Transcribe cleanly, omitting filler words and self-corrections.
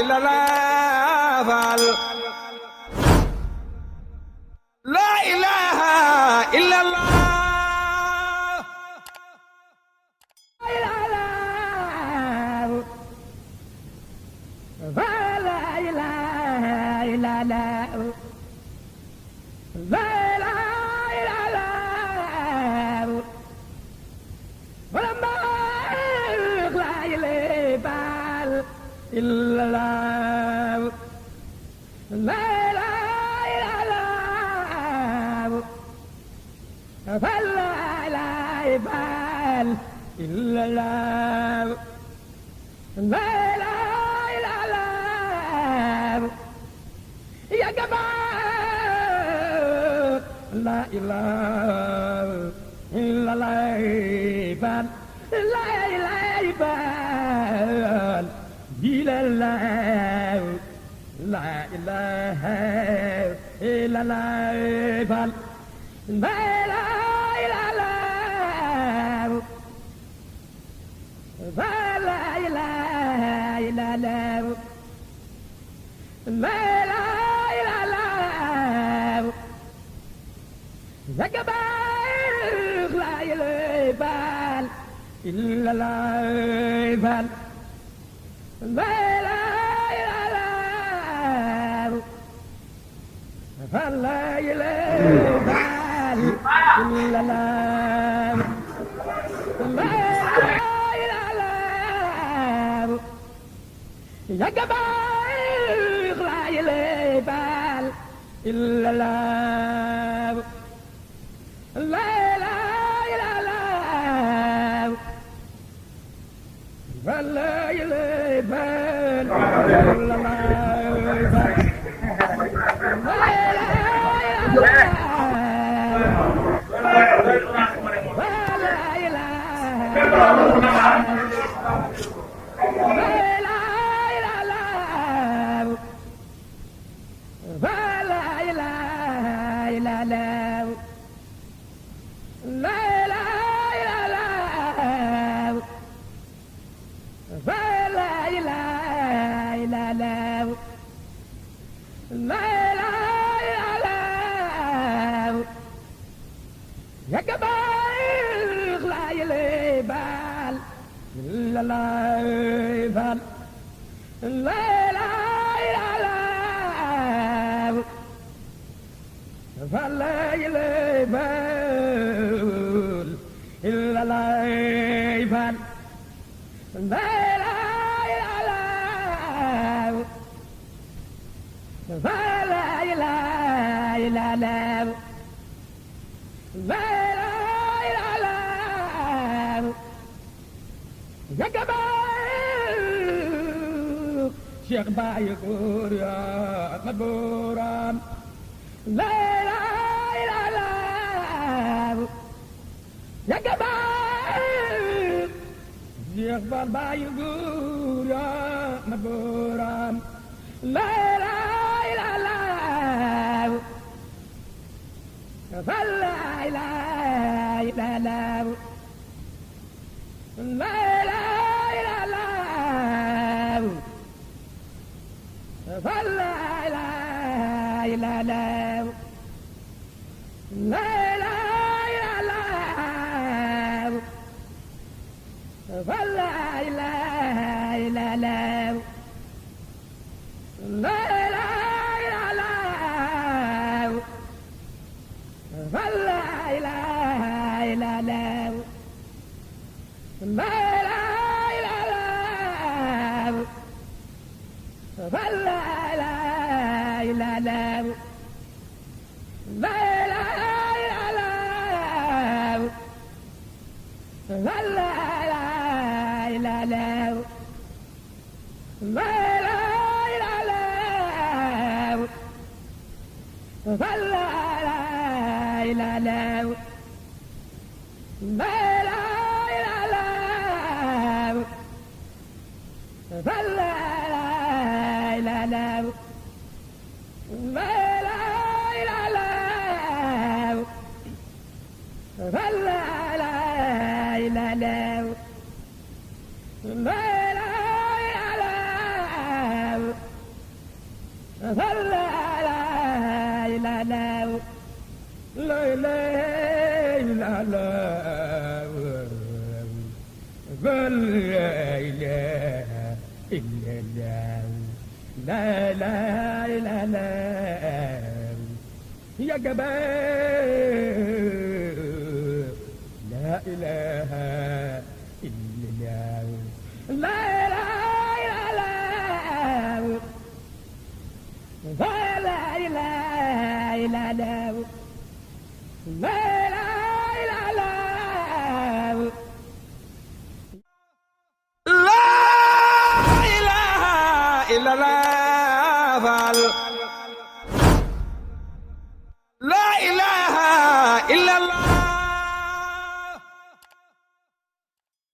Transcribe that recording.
illallah faal la ilaha illallah La ilaha illallah la ilaha illallah la ilaha illallah la Zakabar la ilaha illallah la ilaha la ilaha illallah la ilaha Zakabar la ilaha illallah la ilaha la ilaha Zakabar la ilaha illallah la ilaha la ilaha illallah la Zakabar Cheikh Baye Góor yaa Ahmad Boram la ilaha Zakabar Cheikh Baye Góor yaa Ahmad Boram la ilaha la la la la la la la لا لا لا لا يا جبال لا إله إلا الله لا لا لا لا لا لا لا لا لا لا لا إله إلا الله